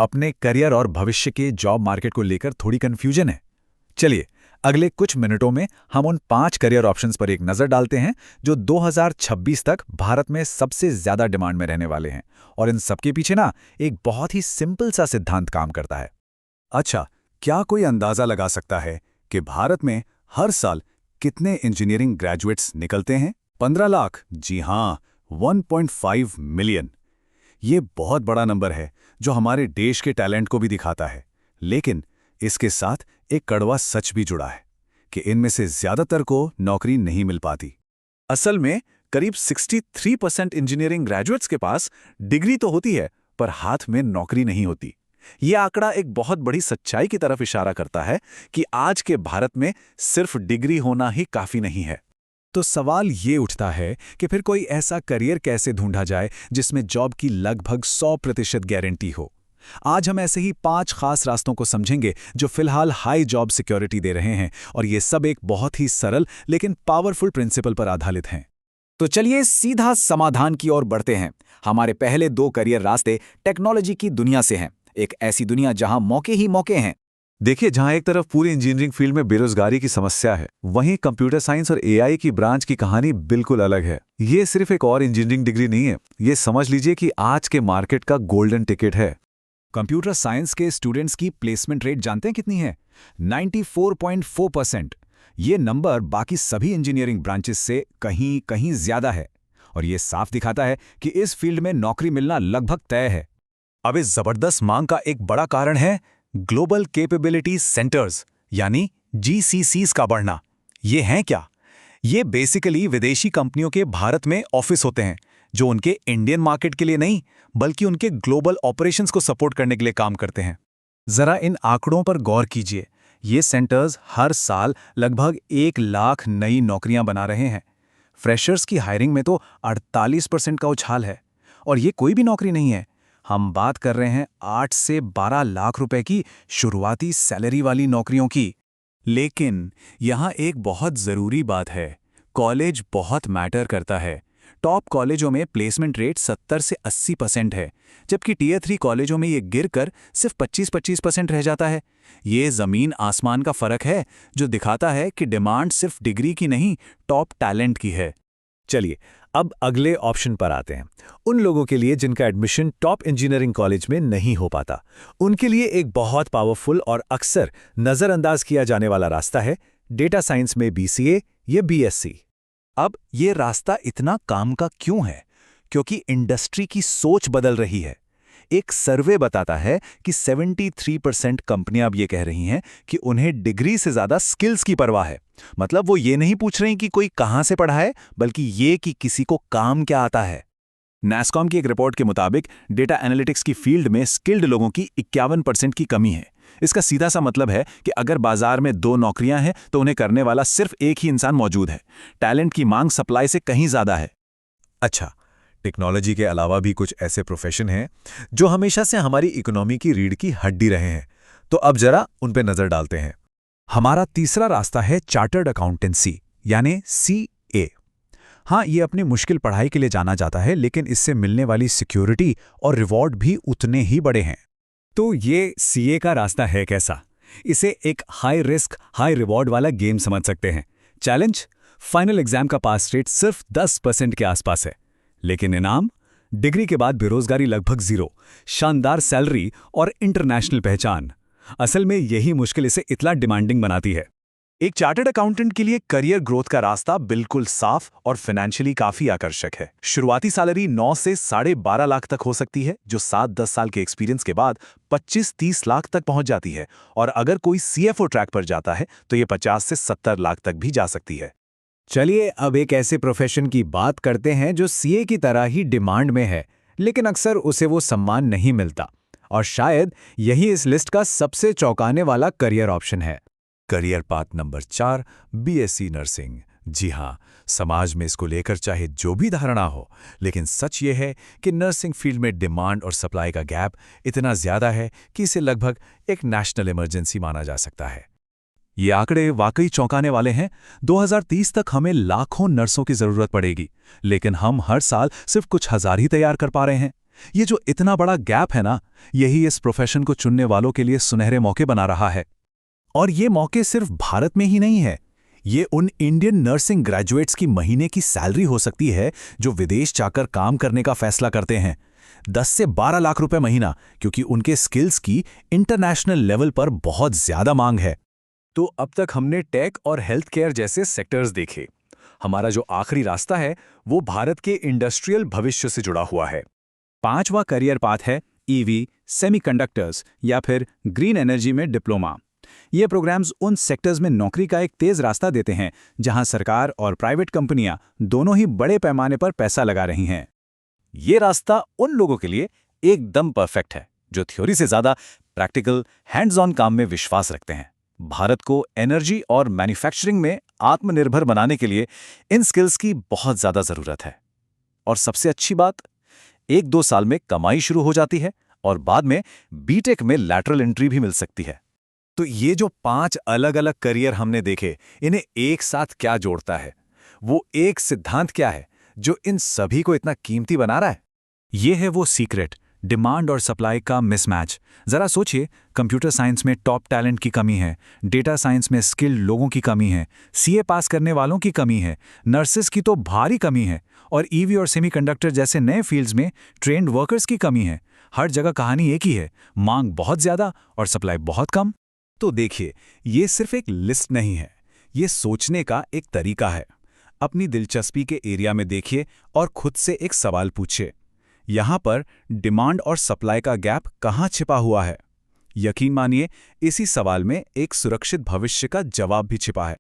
अपने करियर और भविष्य के जॉब मार्केट को लेकर थोड़ी कंफ्यूजन है। चलिए, अगले कुछ मिनटों में हम उन 5 करियर ऑप्शंस पर एक नज़र डालते हैं जो 2026 तक भारत में सबसे ज़्यादा डिमांड में रहने वाले हैं। और इन सबके पीछे ना एक बहुत ही सिंपल सा सिद्धांत काम करता है। अच्छा, क्या कोई अंदाज़ा लगा सकता है कि भारत में हर साल कितने इंजीनियरिंग ग्रेजुएट्स निकलते हैं? 15 लाख? जी हाँ, 1.5 मिलियन। ये बहुत बड़ा नंबर है जो हमारे देश के टैलेंट को भी दिखाता है। लेकिन इसके साथ एक कड़वा सच भी जुड़ा है कि इनमें से ज़्यादातर को नौकरी नहीं मिल पाती। असल में करीब 63% इंजीनियरिंग ग्रेजुएट्स के पास डिग्री तो होती है, पर हाथ में नौकरी नहीं होती। ये आंकड़ा एक बहुत बड़ी सच्चाई की तरफ इशारा करता है कि आज के भारत में सिर्फ डिग्री होना ही काफी नहीं है। तो सवाल ये उठता है कि फिर कोई ऐसा करियर कैसे ढूंढा जाए जिसमें जॉब की लगभग 100% गारंटी हो। आज हम ऐसे ही 5 खास रास्तों को समझेंगे जो फिलहाल हाई जॉब सिक्योरिटी दे रहे हैं, और ये सब एक बहुत ही सरल लेकिन पावरफुल प्रिंसिपल पर आधारित हैं। तो चलिए सीधा समाधान की ओर बढ़ते हैं। हमारे पहले 2 करियर रास्ते टेक्नोलॉजी की दुनिया से हैं, एक ऐसी दुनिया जहां मौके ही मौके हैं। देखिए, जहां एक तरफ पूरी इंजीनियरिंग फील्ड में बेरोजगारी की समस्या है, वहीं कंप्यूटर साइंस और एआई की ब्रांच की कहानी बिल्कुल अलग है। ये सिर्फ एक और इंजीनियरिंग डिग्री नहीं है, ये समझ लीजिए कि आज के मार्केट का गोल्डन टिकट है। कंप्यूटर साइंस के स्टूडेंट्स की प्लेसमेंट रेट जानते हैं कितनी है? 94.4%। ये नंबर बाकी सभी इंजीनियरिंग ब्रांचेस से कहीं कहीं ज्यादा है, और ये साफ दिखाता है कि इस फील्ड में नौकरी मिलना लगभग तय है। अब इस जबरदस्त मांग का एक बड़ा कारण है ग्लोबल कैपेबिलिटी सेंटर्स यानी GCCs का बढ़ना। ये हैं क्या? ये बेसिकली विदेशी कंपनियों के भारत में ऑफिस होते हैं जो उनके इंडियन मार्केट के लिए नहीं बल्कि उनके ग्लोबल ऑपरेशंस को सपोर्ट करने के लिए काम करते हैं। जरा इन आंकड़ों पर गौर कीजिए। ये सेंटर्स हर साल लगभग 1 लाख नई नौकरियां बना रहे हैं। फ्रेशर्स की हायरिंग में तो 48% का उछाल है, और ये कोई भी नौकरी नहीं है। हम बात कर रहे हैं 8 से 12 लाख रुपए की शुरुआती सैलरी वाली नौकरियों की। लेकिन यहाँ एक बहुत ज़रूरी बात है, कॉलेज बहुत मैटर करता है। टॉप कॉलेजों में प्लेसमेंट रेट 70 से 80% है, जबकि टियर 3 कॉलेजों में ये गिरकर सिर्फ 25% रह जाता है। ये ज़मीन आसमान का फ़र्क है जो दिखाता है कि डिमांड सिर्फ डिग्री की नहीं, टॉप टैलेंट की है। चलिए, अब अगले ऑप्शन पर आते हैं। उन लोगों के लिए जिनका एडमिशन टॉप इंजीनियरिंग कॉलेज में नहीं हो पाता, उनके लिए एक बहुत पावरफुल और अक्सर नज़रअंदाज किया जाने वाला रास्ता है डेटा साइंस में BCA या BSc। अब ये रास्ता इतना काम का क्यों है? क्योंकि इंडस्ट्री की सोच बदल रही है। एक सर्वे बताता है कि 73% कंपनियां अब ये कह रही हैं कि उन्हें डिग्री से ज़्यादा स्किल्स की परवाह है। मतलब वो ये नहीं पूछ रही कि कोई कहाँ से पढ़ा है, बल्कि ये कि किसी को काम क्या आता है। NASSCOM की एक रिपोर्ट के मुताबिक डेटा एनालिटिक्स की फील्ड में स्किल्ड लोगों की 51% की कमी है। इसका सीधा सा मतलब है कि अगर बाजार में 2 नौकरियां हैं तो उन्हें करने वाला सिर्फ एक ही इंसान मौजूद है। टैलेंट की मांग सप्लाई से कहीं ज़्यादा है। अच्छा, टेक्नोलॉजी के अलावा भी कुछ ऐसे प्रोफेशन हैं जो हमेशा से हमारी इकोनॉमी की रीढ़ की हड्डी रहे हैं, तो अब जरा उन पे नजर डालते हैं। हमारा तीसरा रास्ता है चार्टर्ड अकाउंटेंसी यानी CA। हाँ, ये अपनी मुश्किल पढ़ाई के लिए जाना जाता है, लेकिन इससे मिलने वाली सिक्योरिटी और रिवॉर्ड भी उतने ही बड़े हैं। तो ये CA का रास्ता है कैसा? इसे एक हाई रिस्क हाई रिवॉर्ड वाला गेम समझ सकते हैं। चैलेंज, फाइनल एग्जाम का पास रेट सिर्फ 10% के आसपास है, लेकिन इनाम, डिग्री के बाद बेरोजगारी लगभग 0, शानदार सैलरी और इंटरनेशनल पहचान। असल में यही मुश्किल इसे इतना डिमांडिंग बनाती है। एक चार्टर्ड अकाउंटेंट के लिए करियर ग्रोथ का रास्ता बिल्कुल साफ और फाइनेंशियली काफी आकर्षक है। शुरुआती सैलरी 9 से 12.5 लाख तक हो सकती है, जो 7-10 साल के एक्सपीरियंस के बाद 25-30 लाख तक पहुंच जाती है, और अगर कोई CFO ट्रैक पर जाता है तो ये 50 से 70 लाख तक भी जा सकती है। चलिए अब एक ऐसे प्रोफेशन की बात करते हैं जो CA की तरह ही डिमांड में है, लेकिन अक्सर उसे वो सम्मान नहीं मिलता, और शायद यही इस लिस्ट का सबसे चौंकाने वाला करियर ऑप्शन है। Career path number 4, BSc nursing. जी हाँ, समाज में इसको लेकर चाहे जो भी धारणा हो, लेकिन सच ये है कि नर्सिंग फील्ड में डिमांड और सप्लाई का गैप इतना ज़्यादा है कि इसे लगभग एक नेशनल इमरजेंसी माना जा सकता है। ये आंकड़े वाकई चौंकाने वाले हैं। 2030 तक हमें लाखों नर्सों की ज़रूरत पड़ेगी, लेकिन हम हर साल सिर्फ कुछ हज़ार ही तैयार कर पा रहे हैं। ये जो इतना बड़ा गैप है ना, यही इस प्रोफेशन को चुनने वालों के लिए सुनहरे मौके बना रहा है। और ये मौके सिर्फ भारत में ही नहीं है। ये उन इंडियन नर्सिंग ग्रेजुएट्स की महीने की सैलरी हो सकती है जो विदेश जाकर काम करने का फैसला करते हैं। 10 से 12 लाख रुपए महीना, क्योंकि उनके स्किल्स की इंटरनेशनल लेवल पर बहुत ज्यादा मांग है। तो अब तक हमने टेक और हेल्थ केयर जैसे सेक्टर्स देखे। हमारा जो आखिरी रास्ता है वो भारत के इंडस्ट्रियल भविष्य से जुड़ा हुआ है। 5वां करियर पाथ है ईवी, सेमीकंडक्टर्स या फिर ग्रीन एनर्जी में डिप्लोमा। ये प्रोग्राम्स उन सेक्टर्स में नौकरी का एक तेज रास्ता देते हैं जहां सरकार और प्राइवेट कंपनियां दोनों ही बड़े पैमाने पर पैसा लगा रही हैं। ये रास्ता उन लोगों के लिए एकदम परफेक्ट है जो थ्योरी से ज्यादा प्रैक्टिकल, हैंड्स ऑन काम में विश्वास रखते हैं। भारत को एनर्जी और मैन्युफैक्चरिंग में आत्मनिर्भर बनाने के लिए इन स्किल्स की बहुत ज्यादा जरूरत है। और सबसे अच्छी बात, 1-2 साल में कमाई शुरू हो जाती है और बाद में बीटेक में लैटरल एंट्री भी मिल सकती है। तो ये जो 5 अलग अलग करियर हमने देखे, इन्हें एक साथ क्या जोड़ता है? वो एक सिद्धांत क्या है जो इन सभी को इतना कीमती बना रहा है? ये है वो सीक्रेट, डिमांड और सप्लाई का मिसमैच। जरा सोचिए, कंप्यूटर साइंस में टॉप टैलेंट की कमी है, डेटा साइंस में स्किल्ड लोगों की कमी है, सीए पास करने वालों की कमी है, नर्सेस की तो भारी कमी है, और ईवी और सेमीकंडक्टर जैसे नए फील्ड्स में ट्रेन्ड वर्कर्स की कमी है। हर जगह कहानी एक ही है, मांग बहुत ज्यादा और सप्लाई बहुत कम। तो देखिए, ये सिर्फ एक लिस्ट नहीं है, ये सोचने का एक तरीका है। अपनी दिलचस्पी के एरिया में देखिए और खुद से एक सवाल पूछिए, यहाँ पर डिमांड और सप्लाई का गैप कहाँ छिपा हुआ है? यकीन मानिए, इसी सवाल में एक सुरक्षित भविष्य का जवाब भी छिपा है।